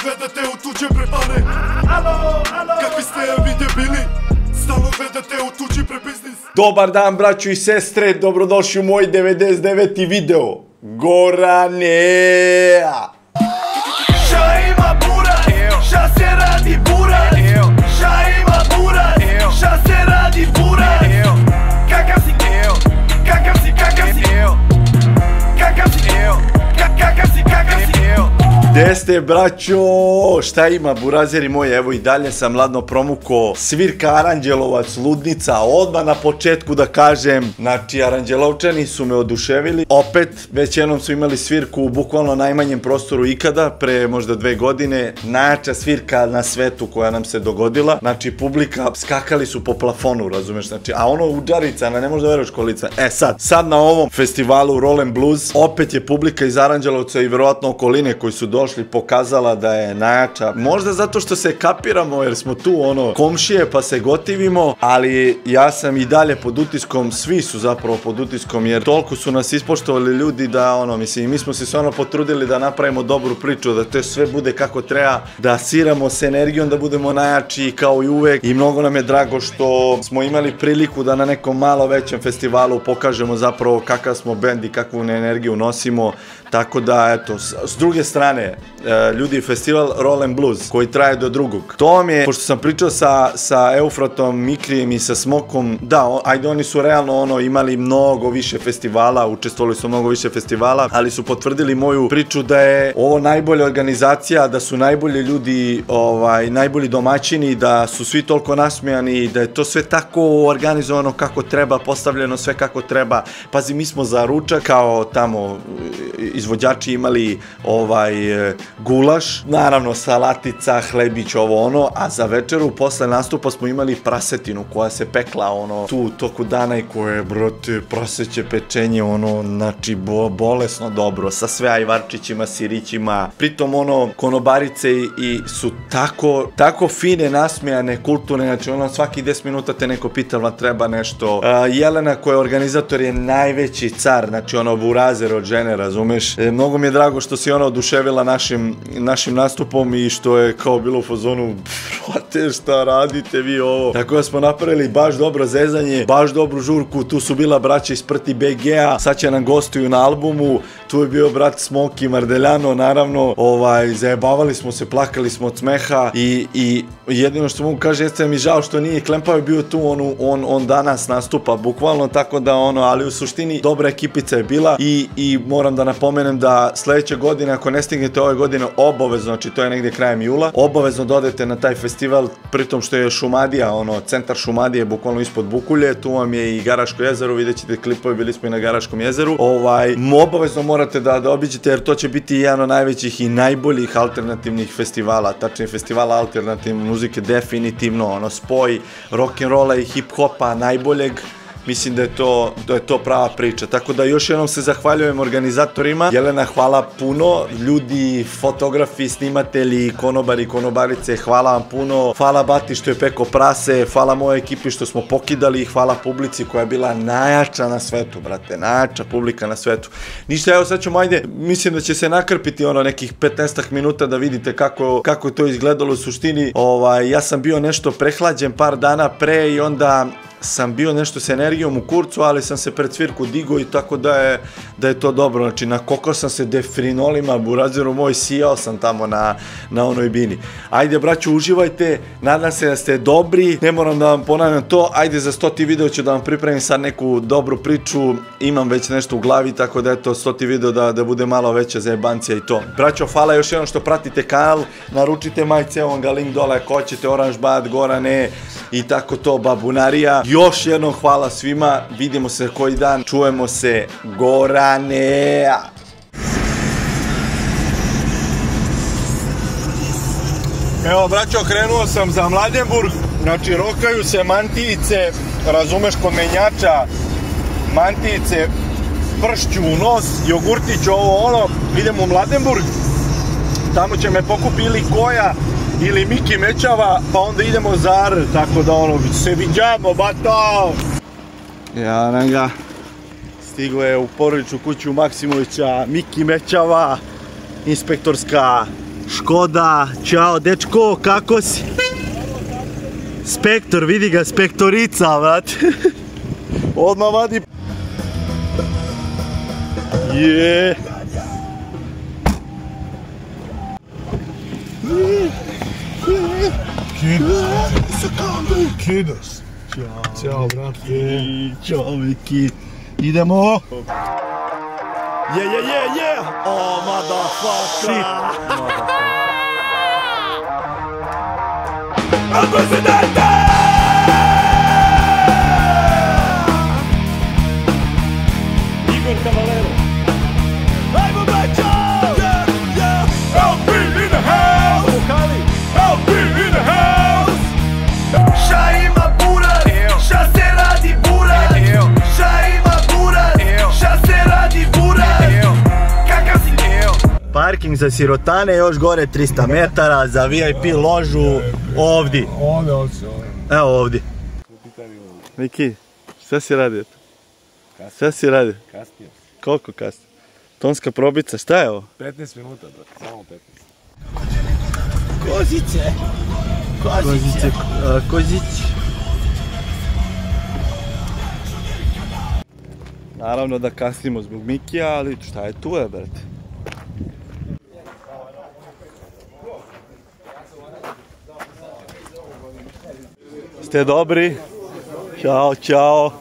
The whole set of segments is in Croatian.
gledate u tuđe prepare. Kakvi ste vi debili, stalno gledate u tuđi prebiznis. Dobar dan braćo i sestre, dobrodošli u moj 99. video. Gorane! Šta ima buraz, šta se radi buraz? Šta ima buraz, šta se radi buraz? Kakav si, kakav si, kakav si, kakav si, kakav si, kakav si. Gde ste braćo? Šta ima burazeri moji? Evo i dalje sam ladno promuko svirka Aranđelovac, Ludnica. Odmah na početku da kažem, znači Aranđelovčani su me oduševili. Opet, već jednom su imali svirku u bukvalno najmanjem prostoru ikada, pre možda 2 godine. Najjača svirka na svetu koja nam se dogodila. Znači publika, skakali su po plafonu, razumeš? Znači, a ono udžarica, ne možda veruješ kolica. Sad na ovom festivalu Roll and Blues, opet je publika iz Aranđelovca i verovatno okoline koji su došli pokazala da je najjača. Možda zato što se kapiramo jer smo tu komšije pa se gotivimo, ali ja sam i dalje pod utiskom, svi su zapravo pod utiskom jer toliko su nas ispoštovali ljudi da mislim, mi smo se stvarno potrudili da napravimo dobru priču, da to sve bude kako treba, da siramo s energijom, da budemo najjači kao i uvek i mnogo nam je drago što smo imali priliku da na nekom malo većem festivalu pokažemo zapravo kakav smo bend i kakvu energiju nosimo. Tako da, eto, s druge strane, ljudi, festival Roll and Blues, koji traje do 2. To vam je, pošto sam pričao sa Eufratom, Mikrijem i sa Smokom, da, ajde, oni su realno imali mnogo više festivala, učestvovali su mnogo više festivala, ali su potvrdili moju priču da je ovo najbolja organizacija, da su najbolji ljudi, najbolji domaćini, da su svi toliko nasmejani, da je to sve tako organizovano kako treba, postavljeno sve kako treba. Pazi, mi smo za ručak, kao tamo izvođači imali gulaš, naravno salatica, hlebić, a za večeru posle nastupa smo imali prasetinu koja se pekla tu u toku dana i koje, brate, praseće pečenje, znači bolesno dobro, sa sve ajvarčićima, sirićima, pritom konobarice i su tako fine, nasmejane, kulturne, znači svaki 10 minuta te neko pita vam treba nešto. Jelena koja je organizator je najveći car, znači burazer od žene, razumeš? Mnogo mi je drago što si ona oduševila našim nastupom i što je kao bilo u fazonu, brate, šta radite vi ovo? Tako da smo napravili baš dobro zezanje, baš dobru žurku, tu su bila braća iz Prti BG-a, sad će nam gostuju na albumu, tu je bio brat Smoki Mardeljano, naravno, zajebavali smo se, plakali smo od smeha i jedino što mogu kaže, jeste mi žao što nije Klempao je bio tu, on danas nastupa, bukvalno, tako da ali u suštini dobra ekipica je bila i moram da napomenem da sledeće godine, ako ne stignete ove godine, obavezno, znači to je negdje krajem jula, obavezno dodete na taj festival, pritom što je Šumadija, centar Šumadije, bukvalno ispod Bukulje, tu vam je i Garaško jezero, vidjet ćete klipove, bili smo i na Garaškom jezeru, obavezno morate da obiđete jer to će biti jedan od najvećih i najboljih alternativnih festivala, tačnije festivala alternativne muzike, definitivno, spoj rock'n'rolla i hip-hopa najboljeg. Mislim da je to prava priča, tako da još jednom se zahvaljujem organizatorima. Jelena, hvala puno, ljudi, fotografi, snimatelji, konobari, konobarice, hvala vam puno, hvala Bati što je peko prase, hvala moje ekipi što smo pokidali, hvala publici koja je bila najjača na svetu, brate, najjača publika na svetu. Ništa, evo sad ćemo, ajde, mislim da će se nakrpiti nekih 15 minuta da vidite kako je to izgledalo u suštini. Ja sam bio nešto prehlađen par dana pre i onda sam bio nešto s energijom u kurcu, ali sam se pred svirku digao i tako da je to dobro. Znači, nakokao sam se defrinolima, burazeru moj, sijao sam tamo na onoj bini. Ajde, braćo, uživajte, nadam se da ste dobri, ne moram da vam ponavljam to, ajde za 100. video ću da vam pripremim sad neku dobru priču, imam već nešto u glavi, tako da eto, 100. video da bude malo veća zajebancija i to. Braćo, hvala još jednom što pratite kanal, naručite majice, evo vam ga link dole ako hoćete, Oranž Bad, Gorane i tako to, babunarija. Još jednom hvala svima, vidimo se koji dan, čujemo se, Gorane! Evo, braćo, krenuo sam za Mladenburg, znači rokaju se mantijice, razumeš, kod menjača, mantijice, pršću u nos, jogurtić, idemo u Mladenburg, tamo će me pokupi ili Koja, ili Miki Mečava, pa onda idemo za Ar, tako da se viđamo, bato! Ja nam ga, stigo je u porodičnu kuću Maksimovića, Miki Mečava, inspektorska Škoda, čao dečko, kako si? Spektor, vidi ga, spektorica, vrat. Odmah vadi. Je. Kinos. Ćao, brate. Ćao, Viki. Idemo. Je. Oh, motherfucker. Al presidente! Igor Cavalero. Ajmo braćo! LP in the house! LP in the house! Šta ima burat? Šta se radi burat? Šta ima burat? Šta se radi burat? Kakav si? Parking za sirotane, još gore 300 metara, za VIP ložu ovdje. Evo ovdje. Viki, šta si radi? Šta si radi? Kasnije. Koliko kasnije? Tonska probica, šta je ovo? 15 minuta, brate, samo 15. Kozice. Naravno da kasnimo zbog Mikija, ali šta je tu je, brate? Ste dobri? Ćao.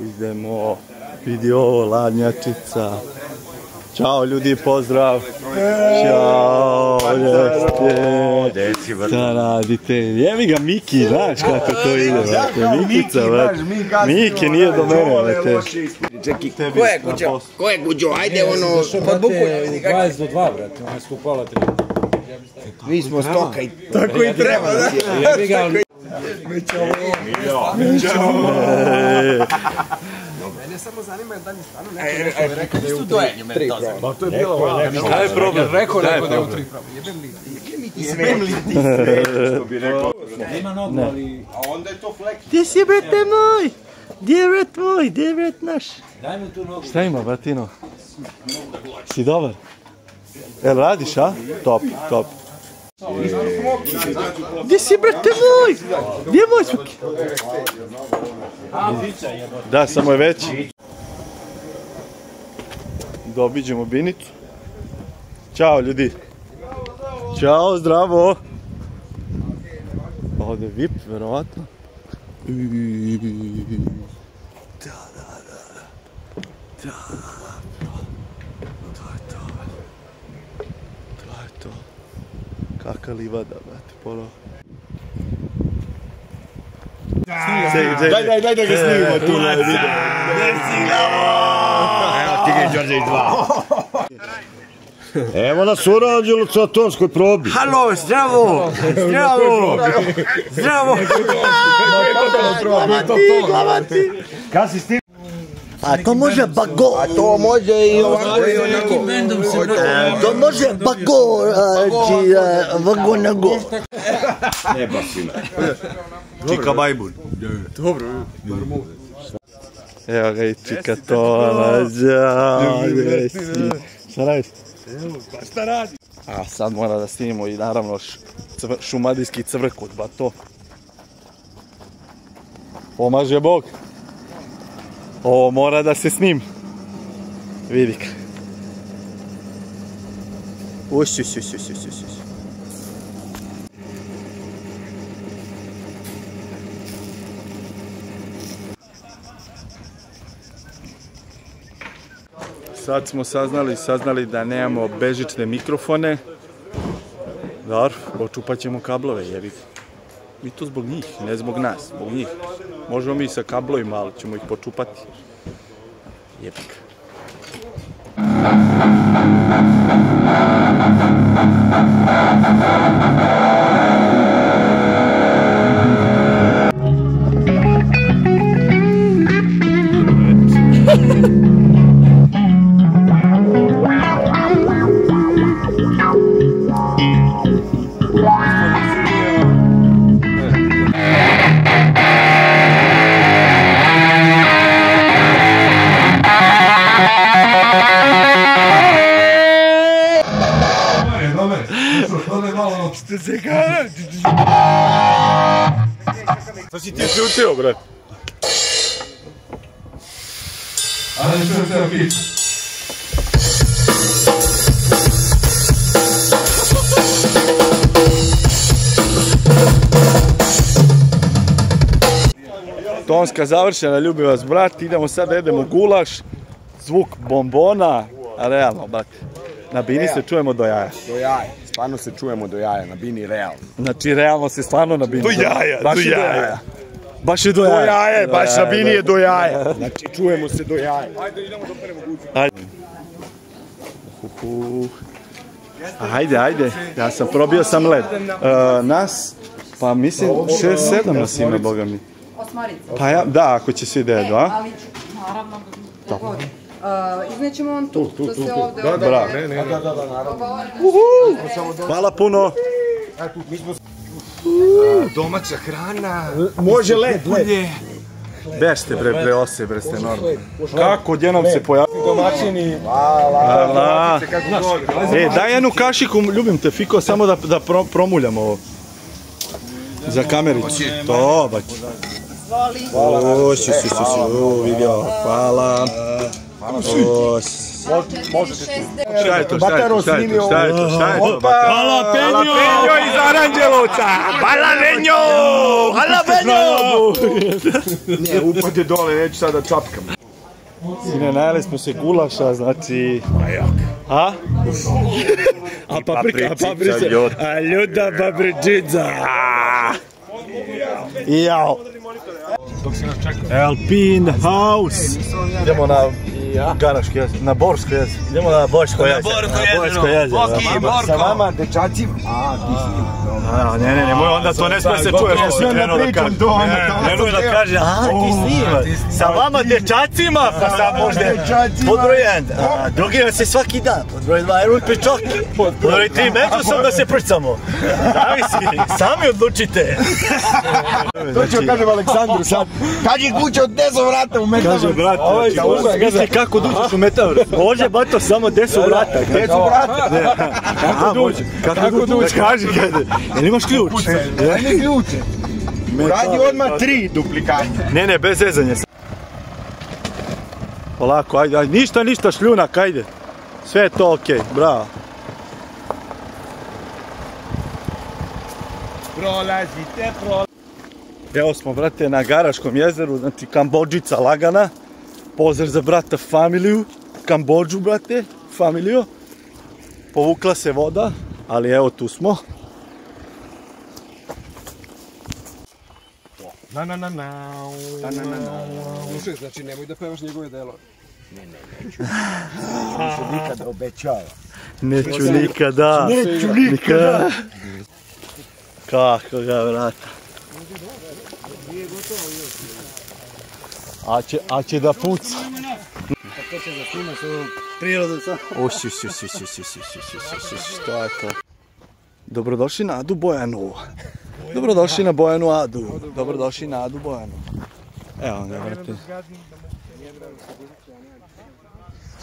Idemo. Vidi ovo, ladnjačica. Ćao ljudi, pozdrav. Ćao, jeste. Šta radite? Jevi ga Miki, znaš kako to ide, brate. Mikica, brate. Miki nije do mene, brate. Ko je Guđo? Ajde ono, pod buku. 20 do 2, brate, ono je skupala 3. Mi smo stoka i tako i treba, da? Mene samo zanima da li stvarno neko je rekao da je u 3 pravo. Pa to je bilo ovako. Šta je problem? Rekao neko da je u 3 pravo. Jebem li ti. Što bi rekao. Nema nogu, ali... A onda je to flek. Gdje si, brate moj? Gdje je brat moj? Gdje je brat naš? Daj mi tu nogu. Šta ima, bratino? Si dobar? Jel radiš, a? Top. Gdje si, brate moj? Gdje je moj svuki? Da, samo je veći. Da obiđemo Binicu. Ćao ljudi. Ćao, zdravo. Ovdje je VIP, verovatno. Da. To. Kaka livada, brate, polo. Daj da ga snimimo tu na video. Evo ti ga Đorđe 2. Evo nas urađilo sa tonskoj probi. Halo, zdravo! Glavati! Kad si s tim? A to može bago! A to može i ovako i onako. To može bago! Vago nago! Ne baš ima. Čika bajbun. Dobro. Evo ga i čika to nađa. Šta radiš? Šta radi? A sad mora da snimimo i naravno šumadijski cvrkut, ba to. Pomaže Bog. Ovo mora da se snimi. Vidi ka. Uš. Sad smo saznali da nemamo bežične mikrofone. Dobro, počupat ćemo kablove, jebi. Mi to zbog njih, ne zbog nas, zbog njih. Možemo mi sa kablovima, ali ćemo ih počupati. Jebik. ovdje malo... Što se kada? Što si ti uključio, bre? Ali što se okić. Tonska završena, ljubi vas brat, idemo sad da jedemo gulaš, zvuk bombona, a realno, brate, na bini se čujemo do jaja. Do jaja, stvarno se čujemo do jaja, na bini realno. Znači, realno se stvarno na bini. Do jaja, baš do je jaja. Baš je do Do jaja. jaja, baš na bini je do jaja. Znači, čujemo se do jaja. Ajde, ja sam probio sam led. Nas, pa mislim 6-7 nas ima, boga mi. Osmarica. Pa ja, da, ako će svi da jedu, a? Ali naravno, da god. Iznećemo vam tu, da se ovdje... Bravo. Hvala puno. Domaća hrana. Može led. Bešte bre ose, bre ste normalni. Kako odjednom se pojavio? Domaćini. Hvala. Daj jednu kašiku, ljubim te, Fiko, samo da promuljam ovo. Za kamericu. To, bać. Hvala. Vidio, hvala. Šta je to? Hvala Penjo iz Aranđelovca! Hvala Penjo! Ne, upade dole, neću sada čapkam. Sine, najeli smo se gulaša, znači... A? A paprika, a ljuda papričica. I jao. Alpine House. Idemo na garaški jezik, na borsko jezik. Idemo na borsko jezik. Sa vama, dečacima. Ne, nemoj onda, to ne smije se čuje što si krenuo da kaže. Nemoj da kaže, ti snima. Sa vama dečacima, pa sad možda pod broj 1. Drugi nas je svaki dan, pod broj 2 je rupi čoki. Pod broj 3 međusobno se prcamo. Zavisi, sami odlučite. To ću kažem Aleksandru sad. Kad je kuća od 10 vrata u Metaverse? Kaže, brate, misli kako duđeš u Metaverse. Može, bato, samo 10 vrata. 10 vrata? Kako duđeš? Kaži, jel imaš ključ? Ne ključe. Radi odmah 3 duplikata. Ne, bez zezanja. Polako, ajde, ništa šljunak, ajde. Sve je to okej, bravo. Prolazite. Evo smo, brate, na Garaškom jezeru, znači Kambodžica lagana. Pozdrav za brata familiju, Kambodžu, brate, familiju. Povukla se voda, ali evo tu smo. Slušaj, znači nemoj da pevaš njegove delove. Neću nikada obećava. Neću nikada. Kako ga, vrata. A će da puca. To će da snimaš ovu prirodu sad. Šta je to? Dobrodošli na Adu Bojanu. Dobrodošli na Bojanu Adu. Dobrodošli na Adu Bojanu. Evo ga, vrati.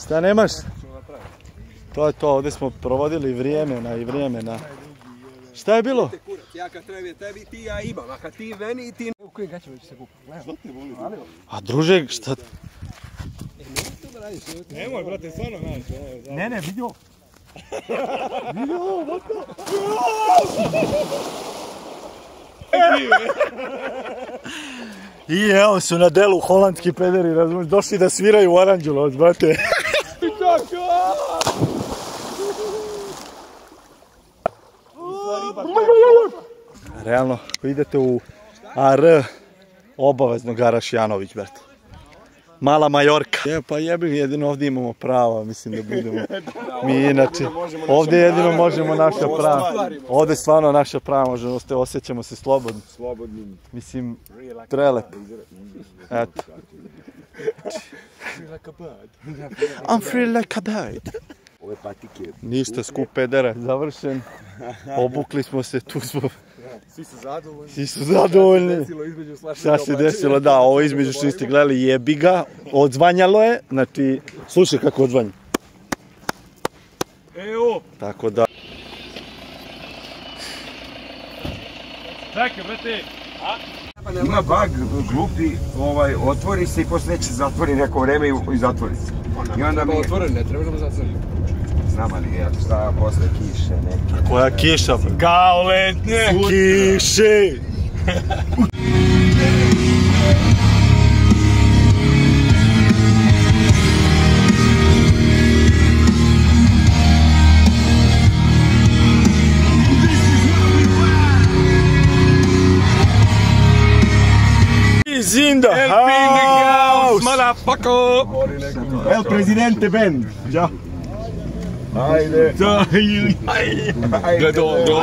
Šta nemaš? To je to, ovdje smo provodili vrijeme na... Šta je bilo? Ja kad treba tebi, ti ja imam, a kad ti meni i ti... U koji gaće već se kupa? A druže, šta... Nemoj, brate, stvarno naći. Ne, vidio. I evo su na delu holandski pederi, razumiješ, došli da sviraju u Aranđelovac, brate. Realno, ako idete u AR, obavezno garaš Janović, brate. Mala Majorka. Pa jebim, jedino ovdje imamo prava, mislim da budemo. Mi inače, ovdje jedino možemo naša prava. Ovdje stvarno naša prava možemo, osjećamo se slobodno. Mislim, prelep. Eto. I'm free like a bird. Ništa, skup pedera, završen. Obukli smo se, tu smo. Svi su zadovoljni. Šta se desilo, da, ovo između što niste gledali, jebi ga, odzvanjalo je, znači, slušaj kako odzvanja. Tako da. Čekaj, brate. Ima bug glupi, otvori se i poslije neće zatvori neko vreme i zatvori se. I onda mi... Otvoren, ne treba nam zatvori. Znam ali ja šta posle kiše neke. Koja kiša? Kao letnje. Kiše! He's in the house! Motherfucker! El Presidente Band! Ćao! Ajde!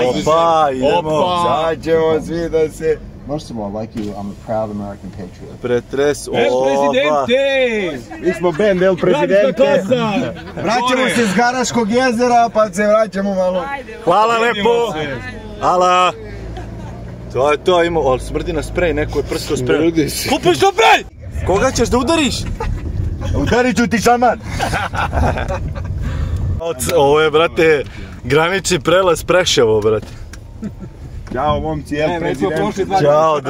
Opa, idemo! Sad ćemo svi da se... Most of all, like you, I'm a proud American patriot. Pretres, El Presidente! Mi smo band El Presidente. Vraćamo se s Garaškog jezera, pa se vraćamo malo. Hvala lepo! Hvala! To je to, imao, ali smrdi na sprej, neko je prsko sprej. Kupiš do sprej! Koga ćeš da udariš? Udarit ću ti šaman! Ovo je, brate, granični prelaz Preševo, brate. Ćao, momci, El Presidente. Ćao,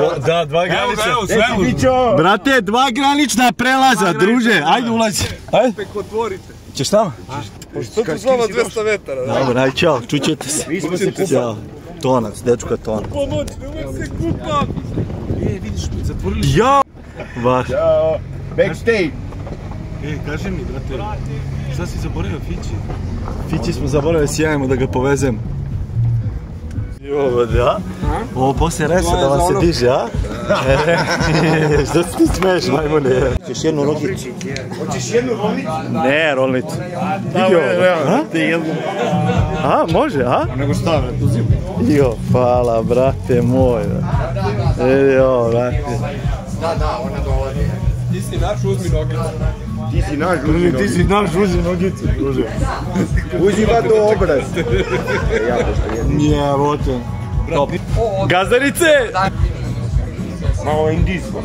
dva granična. Brate, dva granična prelaza, druže, ajde ulazi. Ajde. Otvorite. Ćeš tamo? Što tu s vama 200 metara? Dobro, ajde, ćao, čućete se. Ćao. Tonac, dečko tonac. Pomoć, uvek se kupam! Vidiš, zatvorili Ja! Baš. Ćao. Backstage. Kaži mi, brate, šta si zaboravio Fići? Fići smo zaboravili, sjajemo da ga povezem. Jo, da? Ovo poslije resa da vam se diže, a? Što se ti smiješ, majmune? Hoćeš jednu rolnicu? Hoćeš jednu rolnicu? Ne, rolnicu. Vidi ovo, a? A, može, a? Nego stavlja, tu zimu. Jo, hvala, brate moj. Vidi ovo, brate. Da, ona dolazi. Ti si naš, uzmi nogicu. Ti si naš, uzmi nogicu. Ti si naš, uzmi nogicu, druže. Uzmi va do obraz. Nije, vote. Top. Gazdarice! Malo indijsko.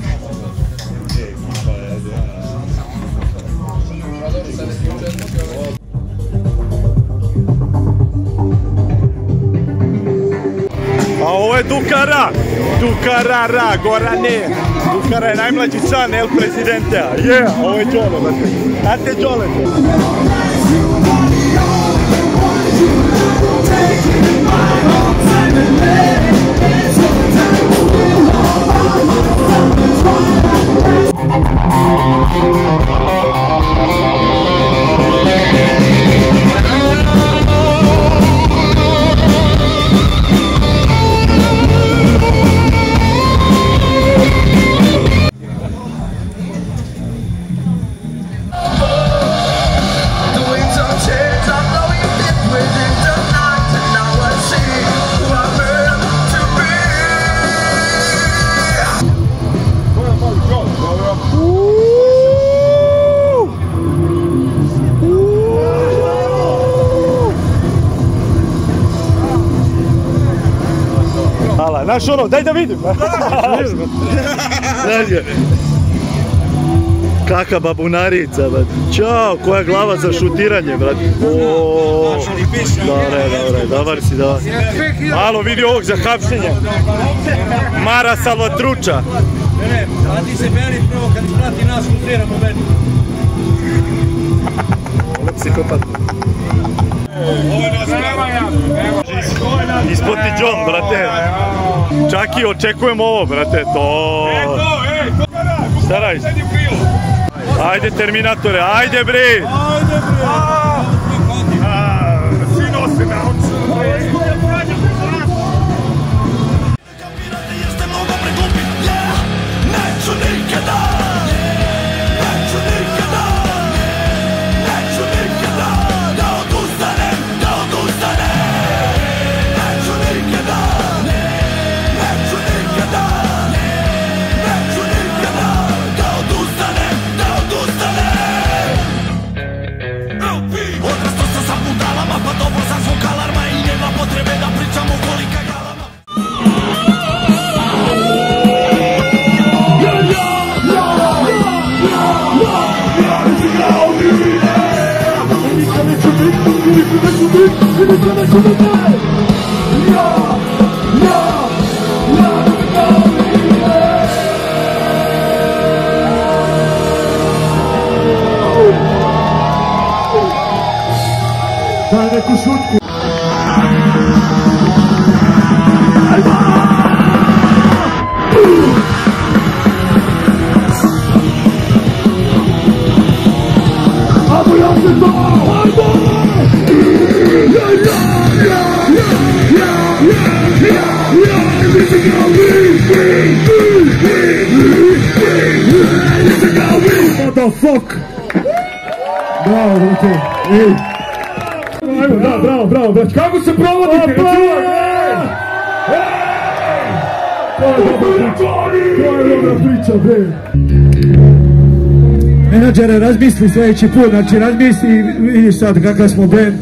A ovo je Dukara! Dukarara, Gorane! Dukara je najmlađi član El Presidentea. Ovo je Đole, brate. Znate Đole? Znaš ono, daj da vidim! Kaka babunarica, brate. Ćao, koja glava za šutiranje, brate. Dobar si. Malo vidi ovog za hapšenje. Mara Salvatruča. Radi se beri prvo kad isprati nas šutiramo meni. Psihopat. Ispod ti John, brate. Čaki, očekujem ovo, brate. To... Šta radiš? Ajde, Terminatore, ajde, bre! Svi nose na oči. Neću nikada! Yeah! Daj neku šutku. Abo ja se to! What the fuck? Bravo, brate. Ej. Bravo, brate. Kako se provodite? To je dobra priča, bre. Menadžere, razmisli sljedeći put, znači razmisli i vidiš sad kakav smo band,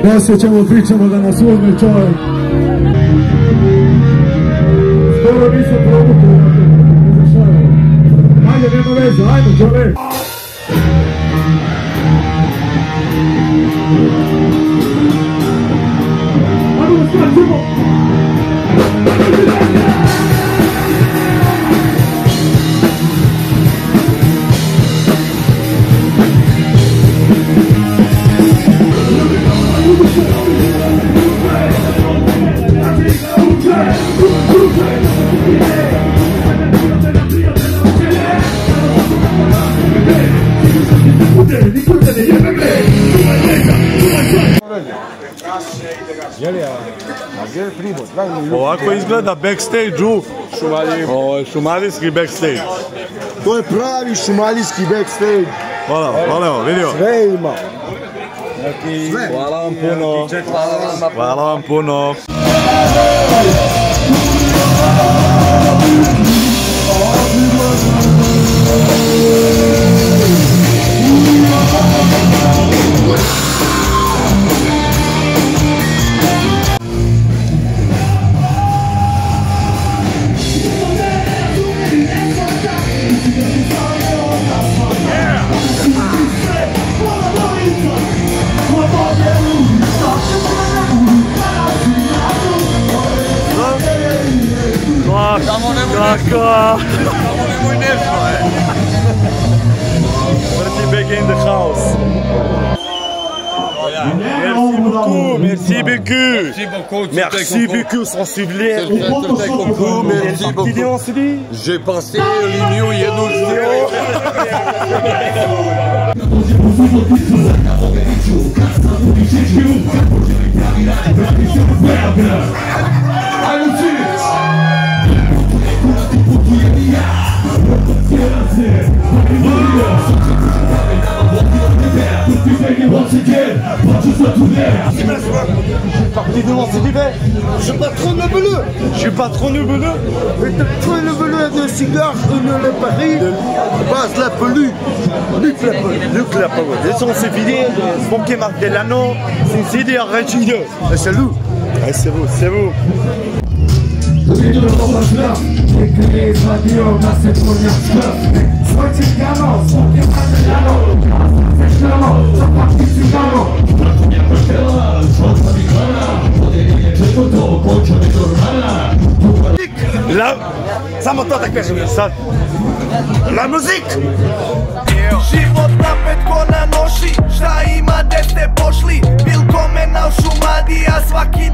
da se ćemo pričamo da nas uzme čovjek. Skoro nisam probukao, ne zašavamo. Ajde, nema veze, ajmo čovjek. Ajmo da skačemo. Ovako izgleda backstage u šumadijski backstage. To je pravi šumadijski backstage. Hvala, vidio. Sve ima. Hvala vam puno. Hvala vam puno. Kaka! Vrti back in the house. Merci beaucoup. Merci beaucoup, sensibilier. Merci beaucoup. J'ai passé liniju jednu žuju. Parti devant cet hiver. Je suis patron de bleu. Je suis patron de bleu. Le bleu de cigare, le Paris, base la pelue. Luc la power. Laissons ces vidéos de Smoky Mark Delano. C'est une CD à Regina. C'est lui. C'est vous, c'est vous. Samo to da kažem sad. La muzik! Život napet ko na noši, šta ima, gde ste pošli? Bil kome na šumadija svaki